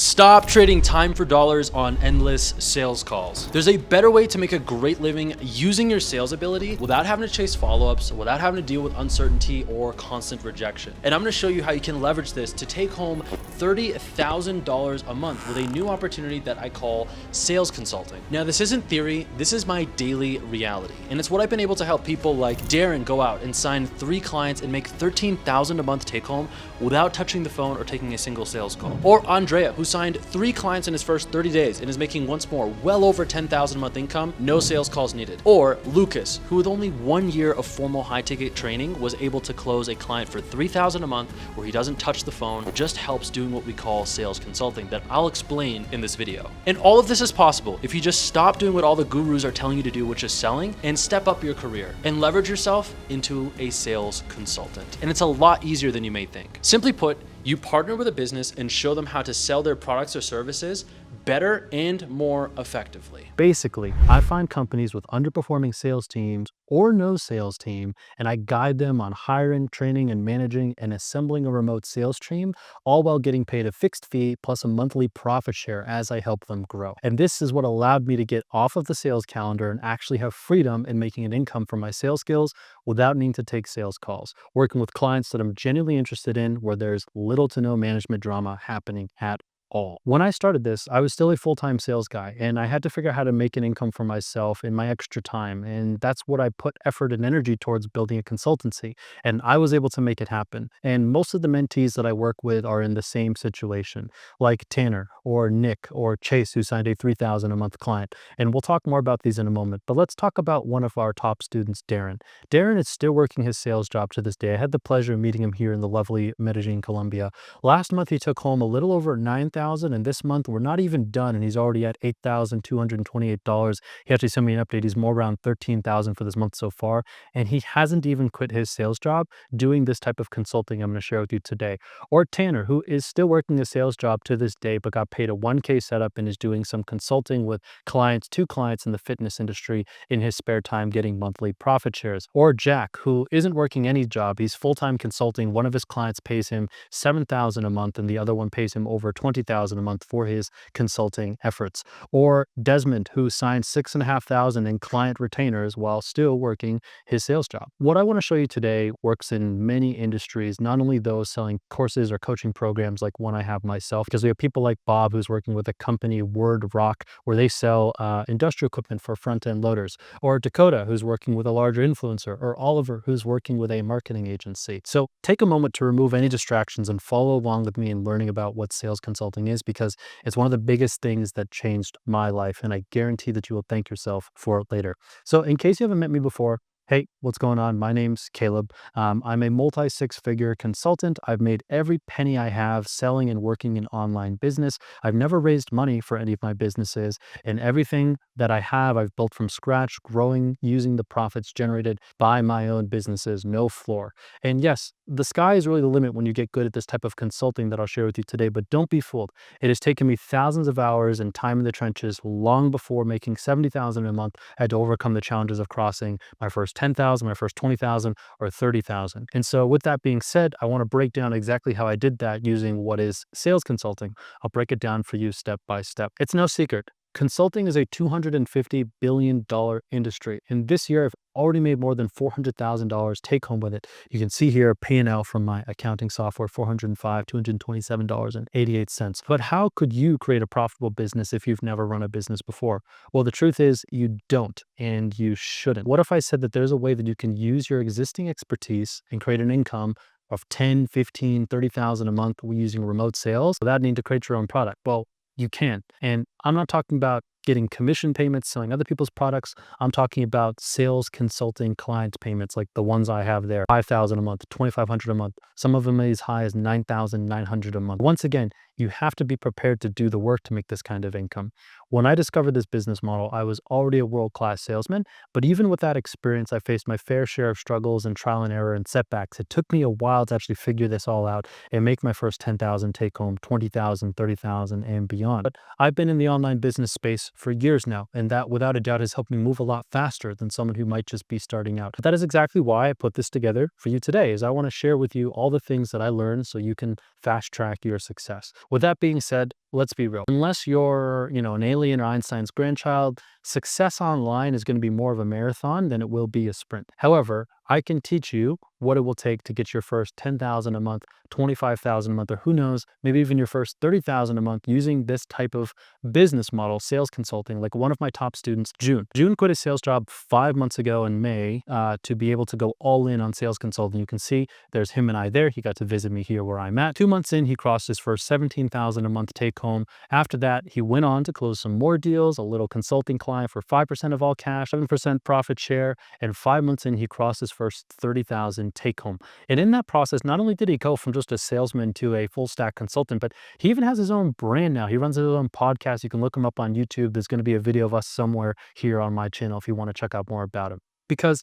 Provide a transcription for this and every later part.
Stop trading time for dollars on endless sales calls. There's a better way to make a great living using your sales ability without having to chase follow-ups, without having to deal with uncertainty or constant rejection. And I'm gonna show you how you can leverage this to take home $30,000 a month with a new opportunity that I call sales consulting. Now, this isn't theory, this is my daily reality. And it's what I've been able to help people like Darren go out and sign 3 clients and make $13,000 a month take home without touching the phone or taking a single sales call. Or Andrea, who signed 3 clients in his first 30 days and is making once more well over $10,000 a month income, no sales calls needed. Or Lucas, who with only 1 year of formal high ticket training was able to close a client for $3,000 a month where he doesn't touch the phone, just helps doing what we call sales consulting that I'll explain in this video. And all of this is possible if you just stop doing what all the gurus are telling you to do, which is selling, and step up your career and leverage yourself into a sales consultant. And it's a lot easier than you may think. Simply put, you partner with a business and show them how to sell their products or services better and more effectively. Basically, I find companies with underperforming sales teams or no sales team, and I guide them on hiring, training, and managing and assembling a remote sales team, all while getting paid a fixed fee plus a monthly profit share as I help them grow. And this is what allowed me to get off of the sales calendar and actually have freedom in making an income from my sales skills without needing to take sales calls, working with clients that I'm genuinely interested in where there's little to no management drama happening at all. When I started this, I was still a full-time sales guy, and I had to figure out how to make an income for myself in my extra time. And that's what I put effort and energy towards, building a consultancy. And I was able to make it happen. And most of the mentees that I work with are in the same situation, like Tanner or Nick or Chase, who signed a $3,000 a month client. And we'll talk more about these in a moment. But let's talk about one of our top students, Darren. Darren is still working his sales job to this day. I had the pleasure of meeting him here in the lovely Medellin, Colombia. Last month, he took home a little over $9,000, and this month we're not even done and he's already at $8,228. He actually sent me an update. He's more around $13,000 for this month so far, and he hasn't even quit his sales job doing this type of consulting I'm going to share with you today. Or Tanner, who is still working a sales job to this day but got paid a 1K setup and is doing some consulting with clients, 2 clients in the fitness industry in his spare time, getting monthly profit shares. Or Jack, who isn't working any job. He's full-time consulting. One of his clients pays him $7,000 a month and the other one pays him over $20,000 a month for his consulting efforts. Or Desmond, who signed $6,500 in client retainers while still working his sales job. What I want to show you today works in many industries, not only those selling courses or coaching programs like one I have myself, because we have people like Bob, who's working with a company, Word Rock, where they sell industrial equipment for front-end loaders, or Dakota, who's working with a larger influencer, or Oliver, who's working with a marketing agency. So take a moment to remove any distractions and follow along with me in learning about what sales consulting is, because it's one of the biggest things that changed my life, and I guarantee that you will thank yourself for it later. So in case you haven't met me before, hey, what's going on? My name's Caleb. I'm a multi-6-figure consultant. I've made every penny I have selling and working in online business. I've never raised money for any of my businesses, and everything that I have, I've built from scratch, growing using the profits generated by my own businesses, no floor. And yes, the sky is really the limit when you get good at this type of consulting that I'll share with you today, but don't be fooled. It has taken me thousands of hours and time in the trenches long before making $70,000 a month. I had to overcome the challenges of crossing my first 10,000, my first 20,000, or 30,000. And so with that being said, I want to break down exactly how I did that using what is sales consulting. I'll break it down for you step by step. It's no secret. Consulting is a $250 billion industry. And this year, I've already made more than $400,000 take home with it. You can see here P&L from my accounting software, $227.88. But how could you create a profitable business if you've never run a business before? Well, the truth is you don't, and you shouldn't. What if I said that there's a way that you can use your existing expertise and create an income of 10, 15, 30,000 a month using remote sales without needing to create your own product? Well, you can. And I'm not talking about getting commission payments, selling other people's products. I'm talking about sales consulting client payments, like the ones I have there, $5,000 a month, $2,500 a month. Some of them as high as $9,900 a month. Once again, you have to be prepared to do the work to make this kind of income. When I discovered this business model, I was already a world-class salesman, but even with that experience, I faced my fair share of struggles and trial and error and setbacks. It took me a while to actually figure this all out and make my first 10,000 take home, 20,000, 30,000 and beyond. But I've been in the online business space for years now, and that without a doubt has helped me move a lot faster than someone who might just be starting out. But that is exactly why I put this together for you today, is I want to share with you all the things that I learned so you can fast track your success. With that being said, let's be real. Unless you're, an alien or Einstein's grandchild, success online is going to be more of a marathon than it will be a sprint. However, I can teach you what it will take to get your first 10,000 a month, 25,000 a month, or who knows, maybe even your first 30,000 a month using this type of business model, sales consulting. Like one of my top students, June. June quit his sales job 5 months ago in May to be able to go all in on sales consulting. You can see there's him and I there. He got to visit me here where I'm at. 2 months in, he crossed his first 17,000 a month take home. After that, he went on to close some more deals, a little consulting client for 5% of all cash, 7% profit share, and 5 months in, he crossed his first 30,000 take home. And in that process, not only did he go from just a salesman to a full stack consultant, but he even has his own brand now. He runs his own podcast. You can look him up on YouTube. There's going to be a video of us somewhere here on my channel if you want to check out more about him. Because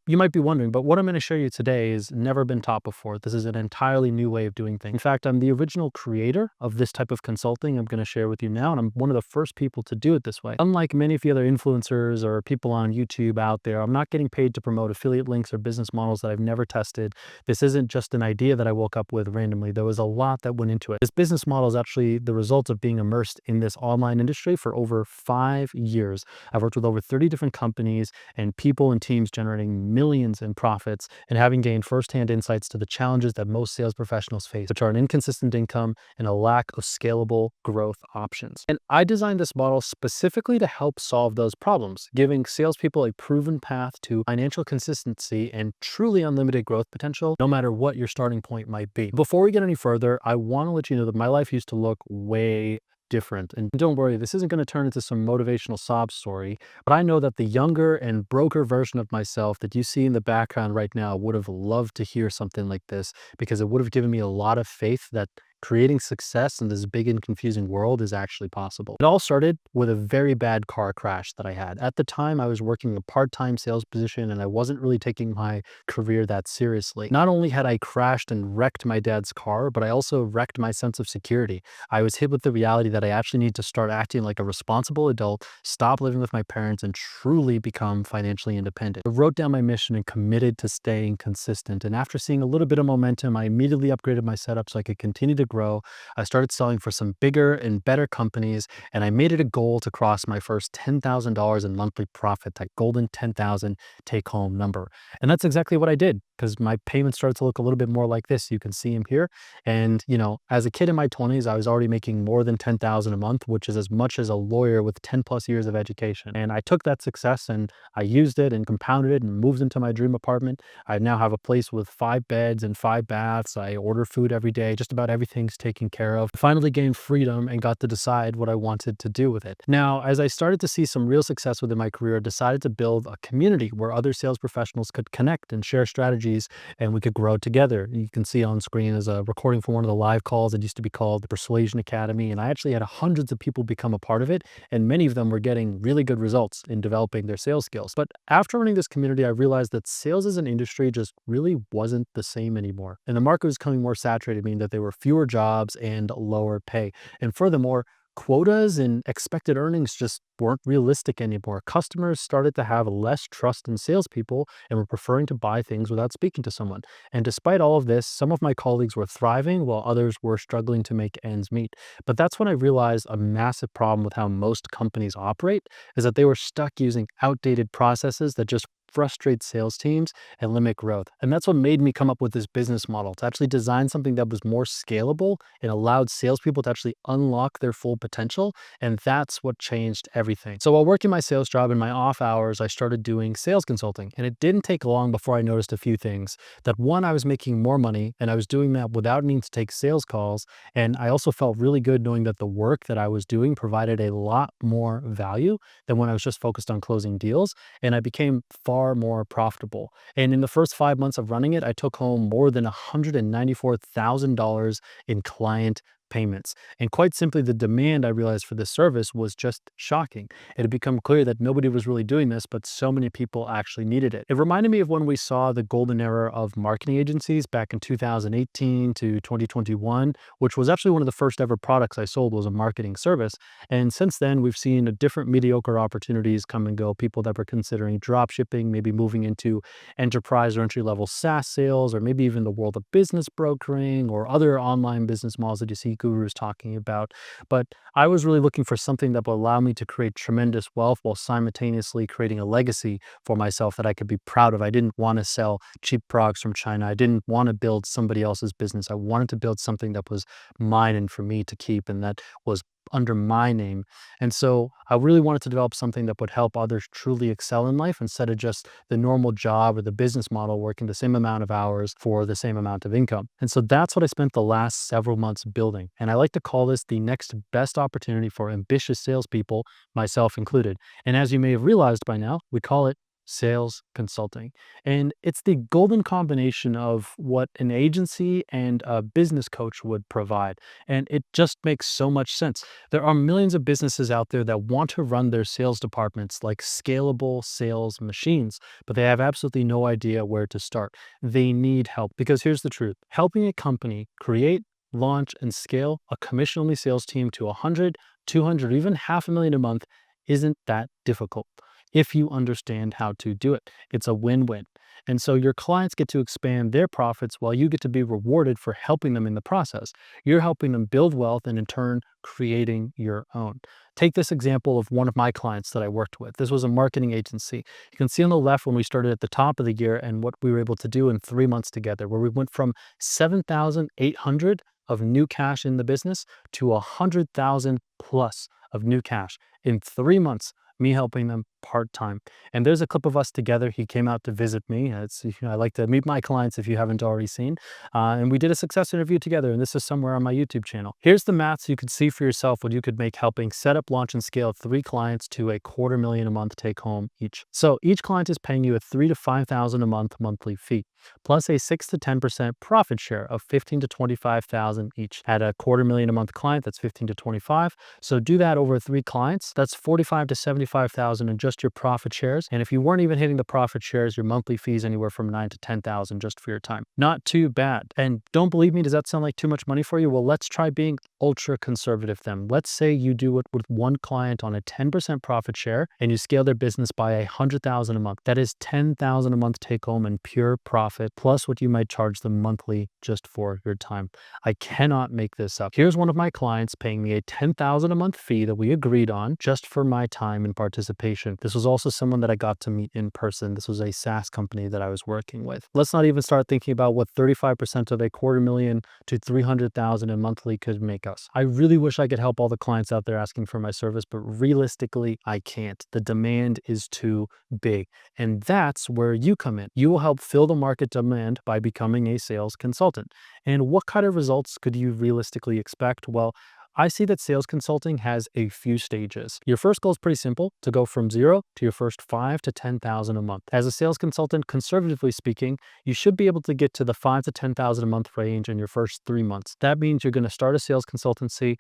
you might be wondering, but what I'm going to show you today has never been taught before. This is an entirely new way of doing things. In fact, I'm the original creator of this type of consulting I'm going to share with you now, and I'm one of the first people to do it this way. Unlike many of the other influencers or people on YouTube out there, I'm not getting paid to promote affiliate links or business models that I've never tested. This isn't just an idea that I woke up with randomly. There was a lot that went into it. This business model is actually the result of being immersed in this online industry for over 5 years. I've worked with over 30 different companies and people and teams generating millions in profits, and having gained firsthand insights to the challenges that most sales professionals face, which are an inconsistent income and a lack of scalable growth options. And I designed this model specifically to help solve those problems, giving salespeople a proven path to financial consistency and truly unlimited growth potential, no matter what your starting point might be. Before we get any further, I want to let you know that my life used to look way different. And don't worry, this isn't going to turn into some motivational sob story, but I know that the younger and broker version of myself that you see in the background right now would have loved to hear something like this, because it would have given me a lot of faith that creating success in this big and confusing world is actually possible. It all started with a very bad car crash that I had. At the time, I was working a part-time sales position and I wasn't really taking my career that seriously. Not only had I crashed and wrecked my dad's car, but I also wrecked my sense of security. I was hit with the reality that I actually need to start acting like a responsible adult, stop living with my parents, and truly become financially independent. I wrote down my mission and committed to staying consistent. And after seeing a little bit of momentum, I immediately upgraded my setup so I could continue to grow. I started selling for some bigger and better companies, and I made it a goal to cross my first $10,000 in monthly profit, that golden 10,000 take home number. And that's exactly what I did, because my payments started to look a little bit more like this. You can see them here. And, as a kid in my 20s, I was already making more than 10,000 a month, which is as much as a lawyer with 10 plus years of education. And I took that success and I used it and compounded it and moved into my dream apartment. I now have a place with 5 beds and 5 baths. I order food every day. Just about everything's taken care of. I finally gained freedom and got to decide what I wanted to do with it. Now, as I started to see some real success within my career, I decided to build a community where other sales professionals could connect and share strategies, and we could grow together. You can see on screen is a recording from one of the live calls that used to be called the Persuasion Academy, and I actually had hundreds of people become a part of it, and many of them were getting really good results in developing their sales skills. But after running this community, I realized that sales as an industry just really wasn't the same anymore, and the market was becoming more saturated, meaning that there were fewer jobs and lower pay. And furthermore, quotas and expected earnings just weren't realistic anymore. Customers started to have less trust in salespeople and were preferring to buy things without speaking to someone. And despite all of this, some of my colleagues were thriving while others were struggling to make ends meet. But that's when I realized a massive problem with how most companies operate is that they were stuck using outdated processes that just frustrate sales teams and limit growth. And that's what made me come up with this business model to actually design something that was more scalable and allowed salespeople to actually unlock their full potential. And that's what changed everything. So while working my sales job in my off hours, I started doing sales consulting. And it didn't take long before I noticed a few things. That one, I was making more money and I was doing that without needing to take sales calls. And I also felt really good knowing that the work that I was doing provided a lot more value than when I was just focused on closing deals. And I became far more profitable. And in the first 5 months of running it, I took home more than $194,000 in client payments. And quite simply, the demand I realized for this service was just shocking. It had become clear that nobody was really doing this, but so many people actually needed it. It reminded me of when we saw the golden era of marketing agencies back in 2018 to 2021, which was actually one of the first ever products I sold was a marketing service. And since then, we've seen a different mediocre opportunities come and go. People that were considering drop shipping, maybe moving into enterprise or entry level SaaS sales, or maybe even the world of business brokering or other online business models that you see gurus talking about. But I was really looking for something that would allow me to create tremendous wealth while simultaneously creating a legacy for myself that I could be proud of. I didn't want to sell cheap products from China. I didn't want to build somebody else's business. I wanted to build something that was mine and for me to keep and that was under my name. And so I really wanted to develop something that would help others truly excel in life instead of just the normal job or the business model working the same amount of hours for the same amount of income. And so that's what I spent the last several months building. And I like to call this the next best opportunity for ambitious salespeople, myself included. And as you may have realized by now, we call it sales consulting. And it's the golden combination of what an agency and a business coach would provide. And it just makes so much sense. There are millions of businesses out there that want to run their sales departments like scalable sales machines, but they have absolutely no idea where to start. They need help because here's the truth. Helping a company create, launch, and scale a commission-only sales team to 100, 200, even half a million a month isn't that difficult if you understand how to do it. It's a win-win. And so your clients get to expand their profits while you get to be rewarded for helping them in the process. You're helping them build wealth and in turn creating your own. Take this example of one of my clients that I worked with. This was a marketing agency. You can see on the left when we started at the top of the year and what we were able to do in 3 months together, where we went from 7,800 of new cash in the business to 100,000 plus of new cash in 3 months, me helping them part-time. And there's a clip of us together. He came out to visit me. I like to meet my clients if you haven't already seen. And we did a success interview together, and this is somewhere on my YouTube channel. Here's the math so you could see for yourself what you could make helping set up, launch, and scale 3 clients to a $250,000 a month take home each. So each client is paying you a $3,000 to $5,000 a month monthly fee, plus a 6 to 10% profit share of $15,000 to $25,000 each. At a $250,000 a month client, that's 15 to 25. So do that over 3 clients. That's 45 to 75,000 in just your profit shares. And if you weren't even hitting the profit shares, your monthly fees anywhere from 9 to 10,000 just for your time. Not too bad. And don't believe me, does that sound like too much money for you? Well, let's try being ultra conservative then. Let's say you do it with one client on a 10% profit share and you scale their business by 100,000 a month. That is 10,000 a month take home in pure profit, plus what you might charge them monthly just for your time. I cannot make this up. Here's one of my clients paying me a 10,000 a month fee that we agreed on just for my time and participation. This was also someone that I got to meet in person. This was a SaaS company that I was working with. Let's not even start thinking about what 35% of a $250,000 to 300,000 in monthly could make us. I really wish I could help all the clients out there asking for my service, but realistically, I can't. The demand is too big. And that's where you come in. You will help fill the market demand by becoming a sales consultant. And what kind of results could you realistically expect? Well, I see that sales consulting has a few stages. Your first goal is pretty simple, to go from 0 to your first 5 to 10,000 a month. As a sales consultant, conservatively speaking, you should be able to get to the 5 to 10,000 a month range in your first 3 months. That means you're going to start a sales consultancy,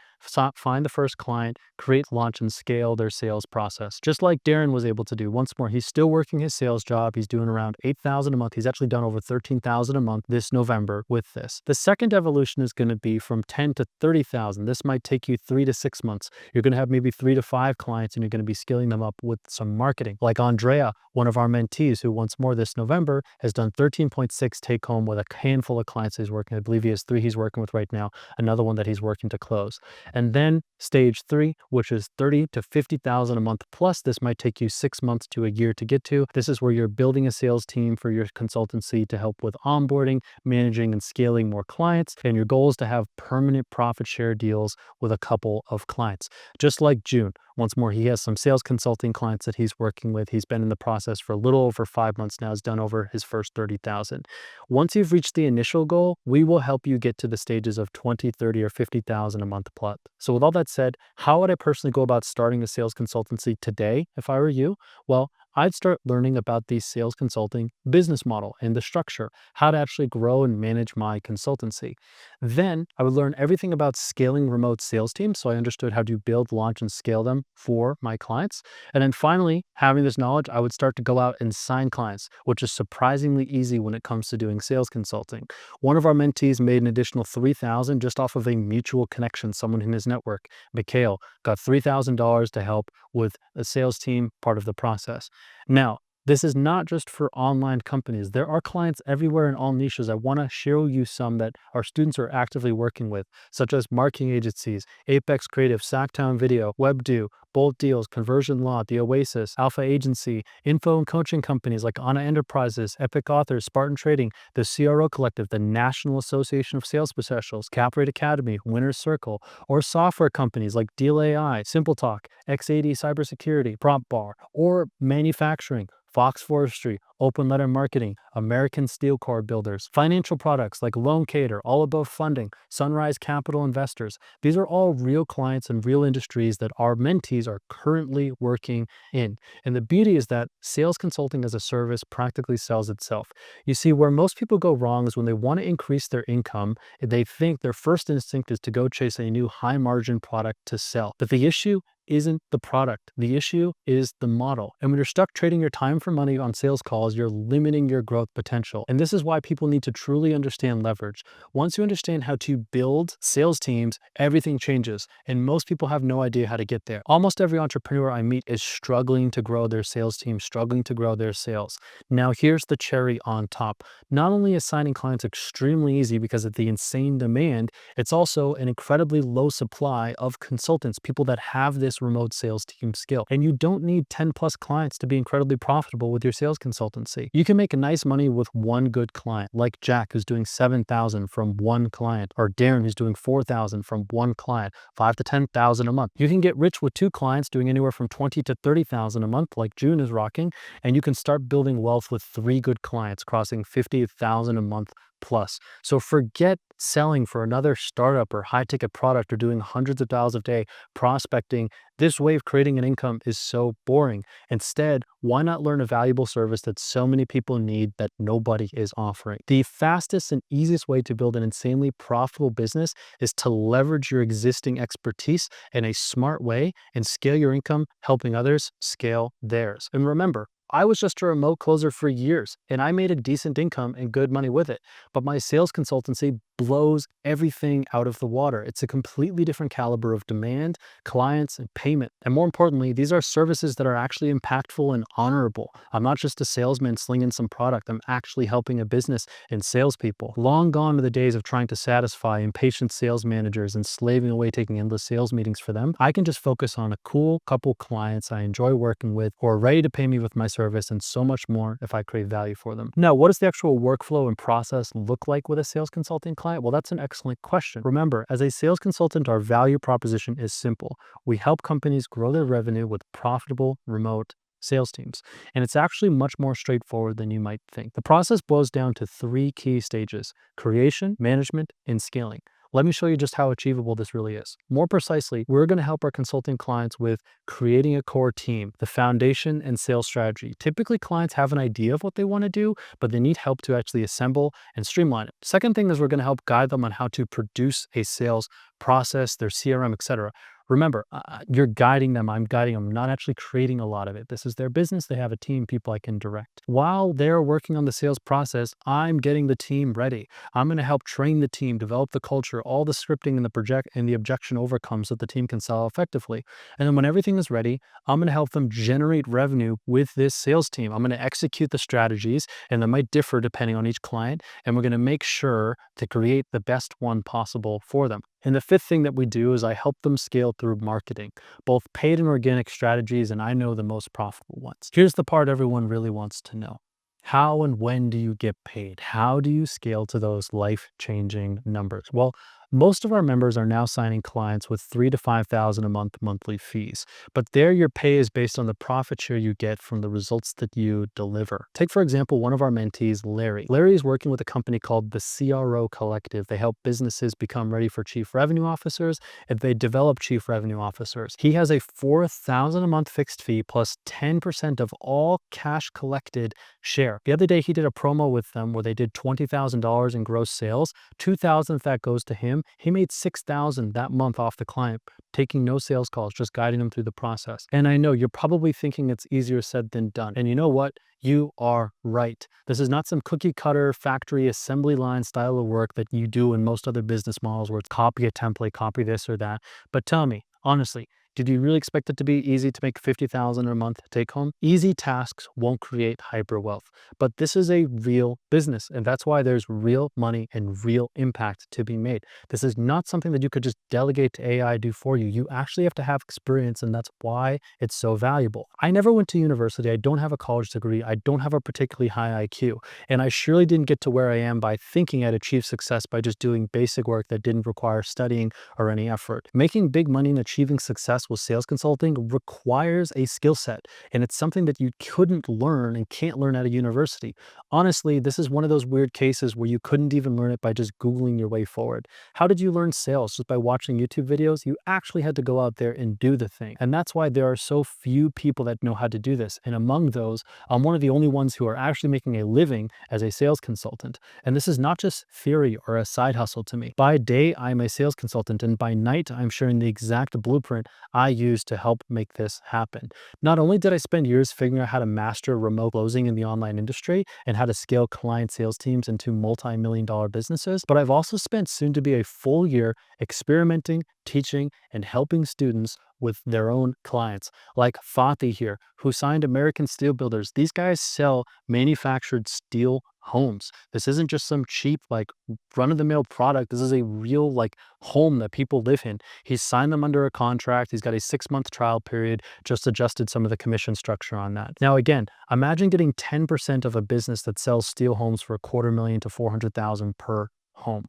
find the first client, create, launch, and scale their sales process. Just like Darren was able to do. Once more, he's still working his sales job. He's doing around 8,000 a month. He's actually done over 13,000 a month this November with this. The second evolution is going to be from 10 to 30,000. This might take you 3 to 6 months. You're going to have maybe 3 to 5 clients and you're going to be scaling them up with some marketing. Like Andrea, one of our mentees, who once more this November has done 13.6 take home with a handful of clients he's working. I believe he has 3 he's working with right now, another one that he's working to close. And then stage 3, which is 30 to 50,000 a month plus. This might take you 6 months to a year to get to. This is where you're building a sales team for your consultancy to help with onboarding, managing, and scaling more clients. And your goal is to have permanent profit share deals with a couple of clients. Just like June, once more, he has some sales consulting clients that he's working with. He's been in the process for a little over 5 months now. He's done over his first 30,000. Once you've reached the initial goal, we will help you get to the stages of 20, 30, or 50,000 a month plus. So with all that said, how would I personally go about starting a sales consultancy today if I were you? Well, I'd start learning about the sales consulting business model and the structure, how to actually grow and manage my consultancy. Then I would learn everything about scaling remote sales teams. So I understood how to build, launch, and scale them for my clients. And then finally, having this knowledge, I would start to go out and sign clients, which is surprisingly easy when it comes to doing sales consulting. One of our mentees made an additional 3,000 just off of a mutual connection, someone in his network. Mikhail got $3,000 to help with a sales team part of the process. Now, this is not just for online companies. There are clients everywhere in all niches. I want to show you some that our students are actively working with, such as marketing agencies, Apex Creative, Sacktown Video, WebDo, Bolt Deals, Conversion Law, The Oasis, Alpha Agency, info and coaching companies like Anna Enterprises, Epic Authors, Spartan Trading, the CRO Collective, the National Association of Sales Professionals, Caprate Academy, Winner's Circle, or software companies like Deal AI, SimpleTalk, X80 Cybersecurity, Prop Bar, or manufacturing, Fox Forestry, Open Letter Marketing, American Steel Car Builders, financial products like Loan Cater, All Above Funding, Sunrise Capital Investors. These are all real clients and real industries that our mentees are currently working in. And the beauty is that sales consulting as a service practically sells itself. You see, where most people go wrong is when they want to increase their income, they think their first instinct is to go chase a new high margin product to sell. But the issue isn't the product. The issue is the model. And when you're stuck trading your time for money on sales calls, you're limiting your growth potential. And this is why people need to truly understand leverage. Once you understand how to build sales teams, everything changes. And most people have no idea how to get there. Almost every entrepreneur I meet is struggling to grow their sales team, struggling to grow their sales. Now, here's the cherry on top. Not only is signing clients extremely easy because of the insane demand, it's also an incredibly low supply of consultants, people that have this remote sales team skill. And you don't need 10 plus clients to be incredibly profitable with your sales consultancy. You can make nice money with one good client, like Jack, who's doing 7,000 from one client, or Darren, who's doing 4,000 from one client, 5 to 10,000 a month. You can get rich with two clients doing anywhere from 20 to 30,000 a month, like June is rocking, and you can start building wealth with 3 good clients, crossing 50,000 a month plus. So forget selling for another startup or high ticket product or doing hundreds of dollars a day prospecting. This way of creating an income is so boring. Instead, why not learn a valuable service that so many people need that nobody is offering? The fastest and easiest way to build an insanely profitable business is to leverage your existing expertise in a smart way and scale your income, helping others scale theirs. And remember, I was just a remote closer for years and I made a decent income and good money with it. But my sales consultancy blows everything out of the water. It's a completely different caliber of demand, clients, and payment. And more importantly, these are services that are actually impactful and honorable. I'm not just a salesman slinging some product. I'm actually helping a business and salespeople. Long gone are the days of trying to satisfy impatient sales managers and slaving away taking endless sales meetings for them. I can just focus on a cool couple clients I enjoy working with who are ready to pay me with my service and so much more if I create value for them. Now, what does the actual workflow and process look like with a sales consulting client? Well, that's an excellent question. Remember, as a sales consultant, our value proposition is simple. We help companies grow their revenue with profitable remote sales teams. And it's actually much more straightforward than you might think. The process boils down to 3 key stages: creation, management, and scaling. Let me show you just how achievable this really is. More precisely, we're going to help our consulting clients with creating a core team, the foundation, and sales strategy. Typically, clients have an idea of what they want to do, but they need help to actually assemble and streamline it. Second thing is we're going to help guide them on how to produce a sales process, their CRM, etc. Remember, you're guiding them. I'm guiding them, not actually creating a lot of it. This is their business. They have a team, people I can direct. While they're working on the sales process, I'm getting the team ready. I'm going to help train the team, develop the culture, all the scripting and the objection overcome so that the team can sell effectively. And then when everything is ready, I'm going to help them generate revenue with this sales team. I'm going to execute the strategies, and that might differ depending on each client. And we're going to make sure to create the best one possible for them. And the fifth thing that we do is I help them scale through marketing, both paid and organic strategies, and I know the most profitable ones. Here's the part everyone really wants to know. How and when do you get paid? How do you scale to those life-changing numbers? Well, Most of our members are now signing clients with 3 to 5,000 a month monthly fees, but there your pay is based on the profit share you get from the results that you deliver. Take for example one of our mentees, Larry. Larry is working with a company called the CRO Collective. They help businesses become ready for chief revenue officers and they develop chief revenue officers. He has a 4,000 a month fixed fee plus 10% of all cash collected share. The other day he did a promo with them where they did $20,000 in gross sales. 2,000 of that goes to him. He made 6,000 that month off the client, taking no sales calls, just guiding them through the process. And I know you're probably thinking it's easier said than done. And you know what? You are right. This is not some cookie cutter factory assembly line style of work that you do in most other business models where it's copy a template, copy this or that. But tell me, honestly, did you really expect it to be easy to make 50,000 a month take home? Easy tasks won't create hyper wealth, but this is a real business, and that's why there's real money and real impact to be made. This is not something that you could just delegate to AI do for you. You actually have to have experience, and that's why it's so valuable. I never went to university. I don't have a college degree. I don't have a particularly high IQ, and I surely didn't get to where I am by thinking I'd achieve success by just doing basic work that didn't require studying or any effort. Making big money and achieving success with sales consulting requires a skill set, and it's something that you couldn't learn and can't learn at a university. Honestly, this is one of those weird cases where you couldn't even learn it by just Googling your way forward. How did you learn sales? Just by watching YouTube videos? You actually had to go out there and do the thing. And that's why there are so few people that know how to do this. And among those, I'm one of the only ones who are actually making a living as a sales consultant. And this is not just theory or a side hustle to me. By day, I'm a sales consultant, and by night, I'm sharing the exact blueprint I use to help make this happen. Not only did I spend years figuring out how to master remote closing in the online industry and how to scale client sales teams into multi-million-dollar businesses, but I've also spent soon to be a full year experimenting, teaching, and helping students with their own clients, like Fatih here, who signed American Steel Builders. These guys sell manufactured steel homes. This isn't just some cheap, like run-of-the-mill product. This is a real, like, home that people live in. He's signed them under a contract. He's got a 6-month trial period, just adjusted some of the commission structure on that. Now, again, imagine getting 10% of a business that sells steel homes for $250,000 to $400,000 per home.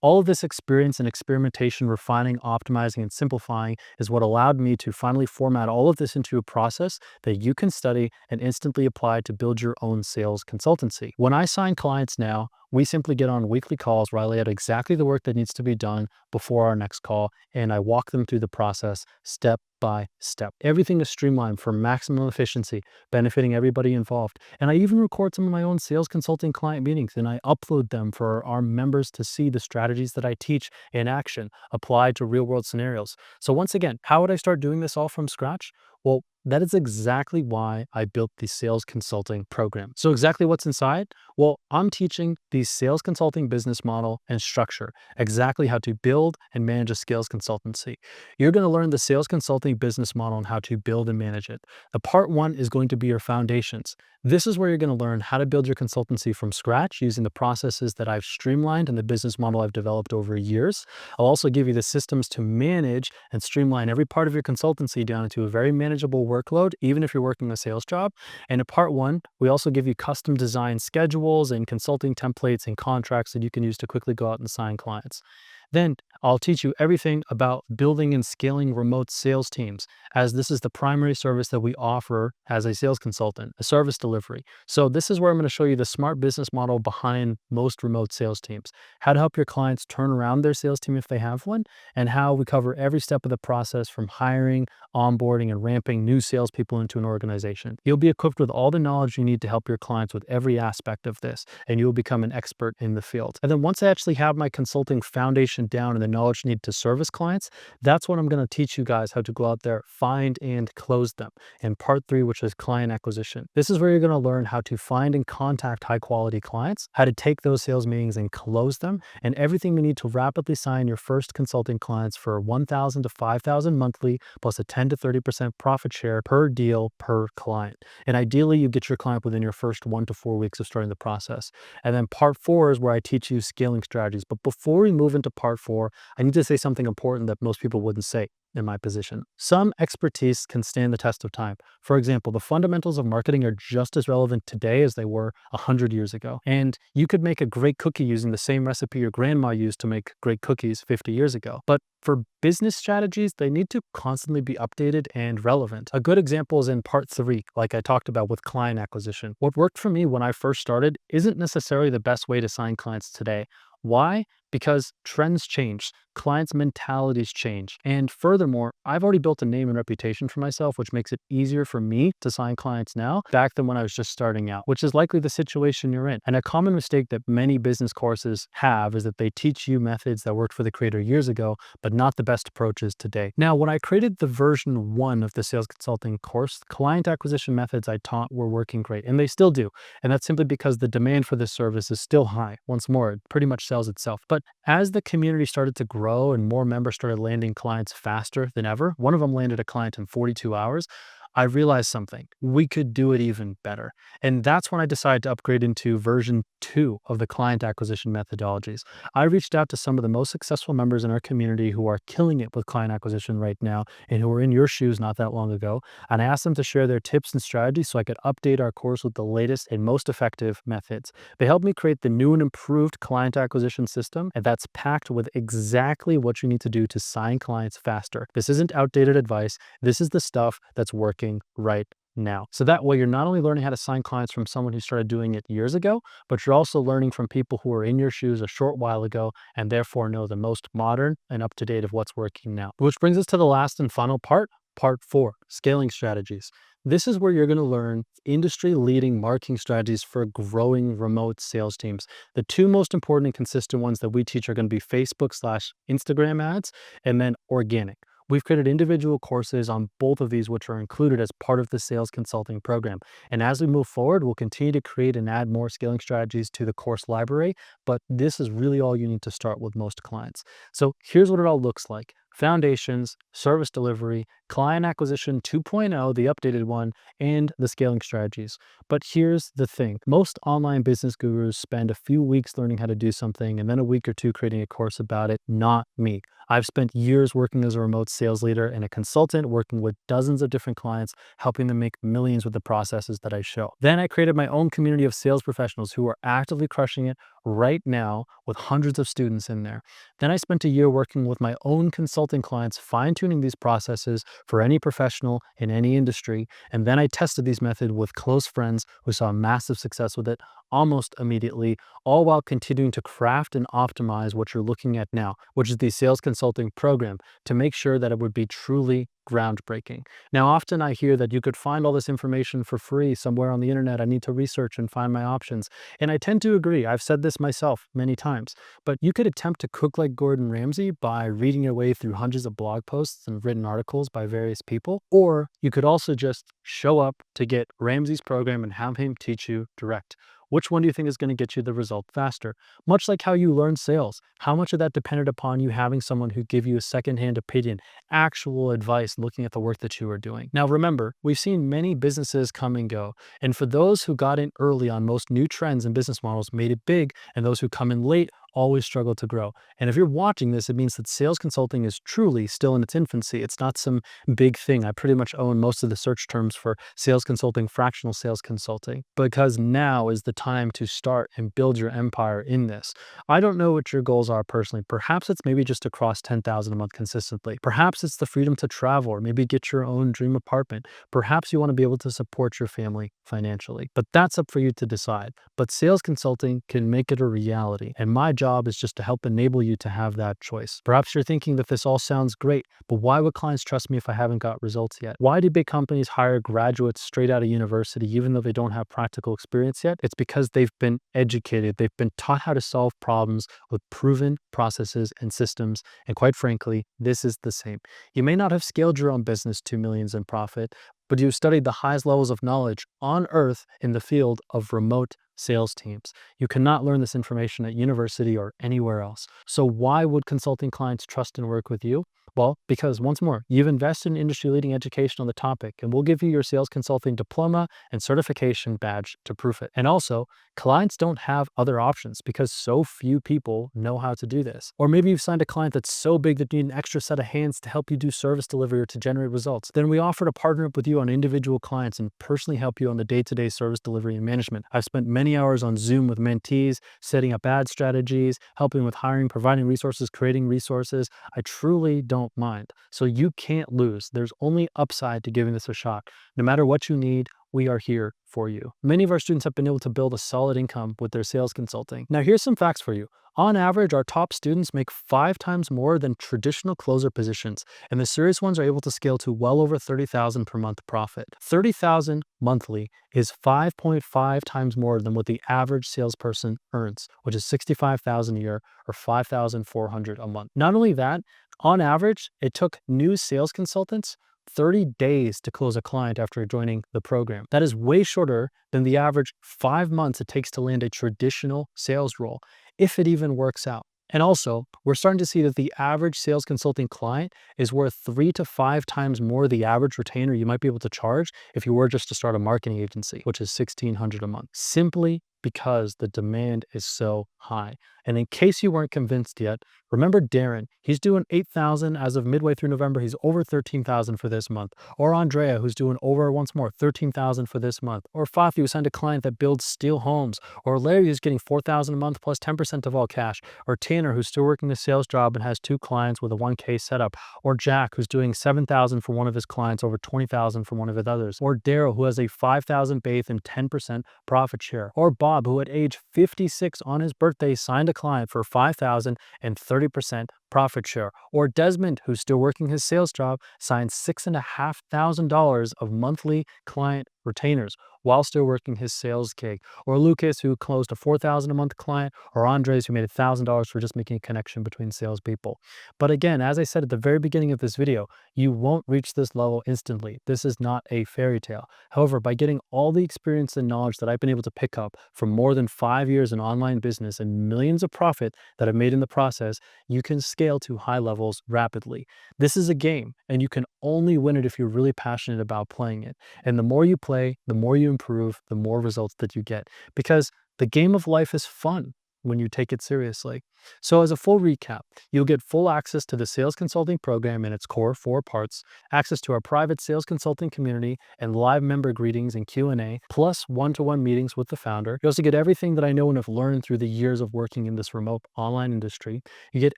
All of this experience and experimentation, refining, optimizing, and simplifying is what allowed me to finally format all of this into a process that you can study and instantly apply to build your own sales consultancy. When I sign clients now, we simply get on weekly calls where I lay out exactly the work that needs to be done before our next call, and I walk them through the process step by step. Everything is streamlined for maximum efficiency, benefiting everybody involved. And I even record some of my own sales consulting client meetings, and I upload them for our members to see the strategies that I teach in action applied to real world scenarios. So once again, how would I start doing this all from scratch? Well, that is exactly why I built the sales consulting program. So exactly what's inside? Well, I'm teaching the sales consulting business model and structure, exactly how to build and manage a sales consultancy. You're going to learn the sales consulting business model and how to build and manage it. The part one is going to be your foundations. This is where you're going to learn how to build your consultancy from scratch using the processes that I've streamlined and the business model I've developed over years. I'll also give you the systems to manage and streamline every part of your consultancy down into a very manageable workload, even if you're working a sales job. And in part one, we also give you custom design schedules and consulting templates and contracts that you can use to quickly go out and sign clients. Then I'll teach you everything about building and scaling remote sales teams, as this is the primary service that we offer as a sales consultant, a service delivery. So this is where I'm going to show you the smart business model behind most remote sales teams, how to help your clients turn around their sales team if they have one, and how we cover every step of the process from hiring, onboarding, and ramping new salespeople into an organization. You'll be equipped with all the knowledge you need to help your clients with every aspect of this, and you'll become an expert in the field. And then once I actually have my consulting foundation down and the knowledge needed to service clients, that's when I'm going to teach you guys how to go out there, find and close them. In part three, which is client acquisition. This is where you're going to learn how to find and contact high quality clients, how to take those sales meetings and close them, and everything you need to rapidly sign your first consulting clients for $1,000 to $5,000 monthly, plus a 10 to 30% profit share per deal per client. And ideally, you get your client within your first 1 to 4 weeks of starting the process. And then part four is where I teach you scaling strategies. But before we move into part four, I need to say something important that most people wouldn't say. in my position. Some expertise can stand the test of time. For example, the fundamentals of marketing are just as relevant today as they were 100 years ago. And you could make a great cookie using the same recipe your grandma used to make great cookies 50 years ago. But for business strategies, they need to constantly be updated and relevant. A good example is in part 3, like I talked about with client acquisition. What worked for me when I first started isn't necessarily the best way to sign clients today. Why? Because trends change, clients' mentalities change. And furthermore, I've already built a name and reputation for myself, which makes it easier for me to sign clients now back than when I was just starting out, which is likely the situation you're in. And a common mistake that many business courses have is that they teach you methods that worked for the creator years ago, but not the best approaches today. Now, when I created the version 1 of the sales consulting course, client acquisition methods I taught were working great, and they still do. And that's simply because the demand for this service is still high. Once more, it pretty much sells itself. But as the community started to grow and more members started landing clients faster than ever, one of them landed a client in 42 hours, I realized something. We could do it even better. And that's when I decided to upgrade into version 2 of the client acquisition methodologies. I reached out to some of the most successful members in our community who are killing it with client acquisition right now and who were in your shoes not that long ago. And I asked them to share their tips and strategies so I could update our course with the latest and most effective methods. They helped me create the new and improved client acquisition system, and that's packed with exactly what you need to do to sign clients faster. This isn't outdated advice. This is the stuff that's working right now. So that way, you're not only learning how to sign clients from someone who started doing it years ago, but you're also learning from people who are in your shoes a short while ago and therefore know the most modern and up to date of what's working now. Which brings us to the last and final part, part 4, scaling strategies. This is where you're going to learn industry leading marketing strategies for growing remote sales teams. The two most important and consistent ones that we teach are going to be Facebook/Instagram ads and then organic. We've created individual courses on both of these, which are included as part of the sales consulting program. And as we move forward, we'll continue to create and add more scaling strategies to the course library. But this is really all you need to start with most clients. So here's what it all looks like: foundations, service delivery, client acquisition 2.0, the updated one, and the scaling strategies. But here's the thing: most online business gurus spend a few weeks learning how to do something and then a week or two creating a course about it. Not me. I've spent years working as a remote sales leader and a consultant, working with dozens of different clients, helping them make millions with the processes that I show. Then I created my own community of sales professionals who are actively crushing it right now with hundreds of students in there. Then I spent a year working with my own consulting clients, fine-tuning these processes for any professional in any industry. And then I tested these methods with close friends who saw massive success with it almost immediately, all while continuing to craft and optimize what you're looking at now, which is the sales consulting program, to make sure that it would be truly groundbreaking. Now, often I hear that you could find all this information for free somewhere on the internet. I need to research and find my options. And I tend to agree. I've said this myself many times. But you could attempt to cook like Gordon Ramsay by reading your way through hundreds of blog posts and written articles by various people. Or you could also just show up to get Ramsay's program and have him teach you direct. Which one do you think is going to get you the result faster? Much like how you learn sales, how much of that depended upon you having someone who give you a secondhand opinion, actual advice, looking at the work that you are doing. Now, remember, we've seen many businesses come and go. And for those who got in early on most new trends and business models, made it big, and those who come in late always struggle to grow. And if you're watching this, it means that sales consulting is truly still in its infancy. It's not some big thing. I pretty much own most of the search terms for sales consulting, fractional sales consulting, because now is the time to start and build your empire in this. I don't know what your goals are personally. Perhaps it's maybe just to cross 10,000 a month consistently. Perhaps it's the freedom to travel or maybe get your own dream apartment. Perhaps you want to be able to support your family financially. But that's up for you to decide. But sales consulting can make it a reality. And my job is just to help enable you to have that choice. Perhaps you're thinking that this all sounds great, but why would clients trust me if I haven't got results yet? Why do big companies hire graduates straight out of university even though they don't have practical experience yet? It's because they've been educated. They've been taught how to solve problems with proven processes and systems. And quite frankly, this is the same. You may not have scaled your own business to millions in profit, but you've studied the highest levels of knowledge on earth in the field of remote sales teams. You cannot learn this information at university or anywhere else. So why would consulting clients trust and work with you? Well, because once more, you've invested in industry-leading education on the topic, and we'll give you your sales consulting diploma and certification badge to prove it. And also, clients don't have other options because so few people know how to do this. Or maybe you've signed a client that's so big that you need an extra set of hands to help you do service delivery or to generate results. Then we offer to partner up with you on individual clients and personally help you on the day-to-day service delivery and management. I've spent many hours on Zoom with mentees, setting up ad strategies, helping with hiring, providing resources, creating resources. I truly don't mind. So you can't lose. There's only upside to giving this a shot. No matter what you need, we are here for you. Many of our students have been able to build a solid income with their sales consulting. Now, here's some facts for you. On average, our top students make 5 times more than traditional closer positions, and the serious ones are able to scale to well over $30,000 per month profit. $30,000 monthly is 5.5 times more than what the average salesperson earns, which is $65,000 a year or $5,400 a month. Not only that, on average, it took new sales consultants 30 days to close a client after joining the program. That is way shorter than the average 5 months it takes to land a traditional sales role, if it even works out. And also, we're starting to see that the average sales consulting client is worth 3 to 5 times more the average retainer you might be able to charge if you were just to start a marketing agency, which is $1,600 a month, simply because the demand is so high. And in case you weren't convinced yet, remember Darren. He's doing 8,000 as of midway through November. He's over 13,000 for this month. Or Andrea, who's doing over once more 13,000 for this month. Or Fathi, who signed a client that builds steel homes. Or Larry, who's getting 4,000 a month plus 10% of all cash. Or Tanner, who's still working a sales job and has 2 clients with a 1K setup. Or Jack, who's doing 7,000 for one of his clients, over 20,000 from one of his others. Or Daryl, who has a 5,000 base and 10% profit share. Or Bob, who at age 56 on his birthday signed a client for 5,000 and 30% profit share. Or Desmond, who's still working his sales job, signed $6,500 of monthly client retainers while still working his sales gig. Or Lucas, who closed a $4,000 a month client. Or Andres, who made $1,000 for just making a connection between salespeople. But again, as I said at the very beginning of this video, you won't reach this level instantly. This is not a fairy tale. However, by getting all the experience and knowledge that I've been able to pick up from more than 5 years in online business and millions of profit that I've made in the process, you can scale to high levels rapidly. This is a game, and you can only win it if you're really passionate about playing it. And the more you play, the more you improve, the more results that you get. Because the game of life is fun when you take it seriously. So as a full recap, you'll get full access to the sales consulting program in its core 4 parts, access to our private sales consulting community and live member greetings and Q&A, plus one-to-one meetings with the founder. You also get everything that I know and have learned through the years of working in this remote online industry. You get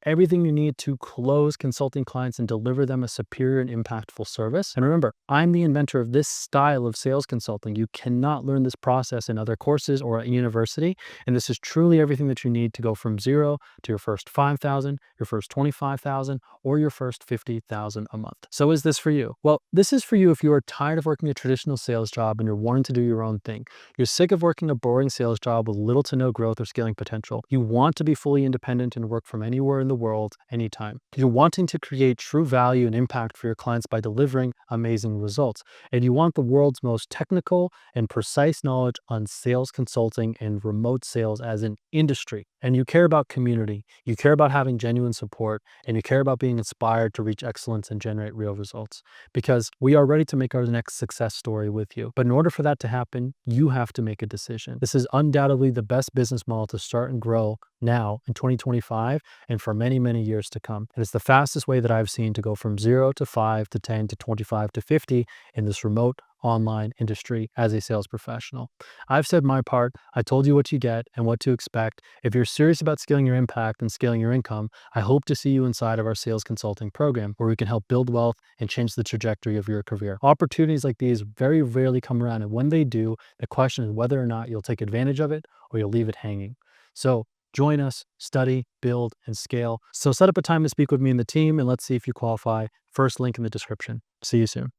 everything you need to close consulting clients and deliver them a superior and impactful service. And remember, I'm the inventor of this style of sales consulting. You cannot learn this process in other courses or at university, and this is truly everything that you need to go from zero to your first 5,000, your first 25,000, or your first 50,000 a month. So is this for you? Well, this is for you if you are tired of working a traditional sales job and you're wanting to do your own thing. You're sick of working a boring sales job with little to no growth or scaling potential. You want to be fully independent and work from anywhere in the world, anytime. You're wanting to create true value and impact for your clients by delivering amazing results. And you want the world's most technical and precise knowledge on sales consulting and remote sales as an industry. And you care about community, you care about having genuine support, and you care about being inspired to reach excellence and generate real results. Because we are ready to make our next success story with you. But in order for that to happen, you have to make a decision. This is undoubtedly the best business model to start and grow now in 2025 and for many, many years to come. And it's the fastest way that I've seen to go from 0 to 5 to 10 to 25 to 50 in this remote online industry as a sales professional. I've said my part. I told you what you get and what to expect. If you're serious about scaling your impact and scaling your income, I hope to see you inside of our sales consulting program where we can help build wealth and change the trajectory of your career. Opportunities like these very rarely come around, and when they do, the question is whether or not you'll take advantage of it or you'll leave it hanging. So join us, study, build, and scale. So set up a time to speak with me and the team, and let's see if you qualify. First link in the description. See you soon.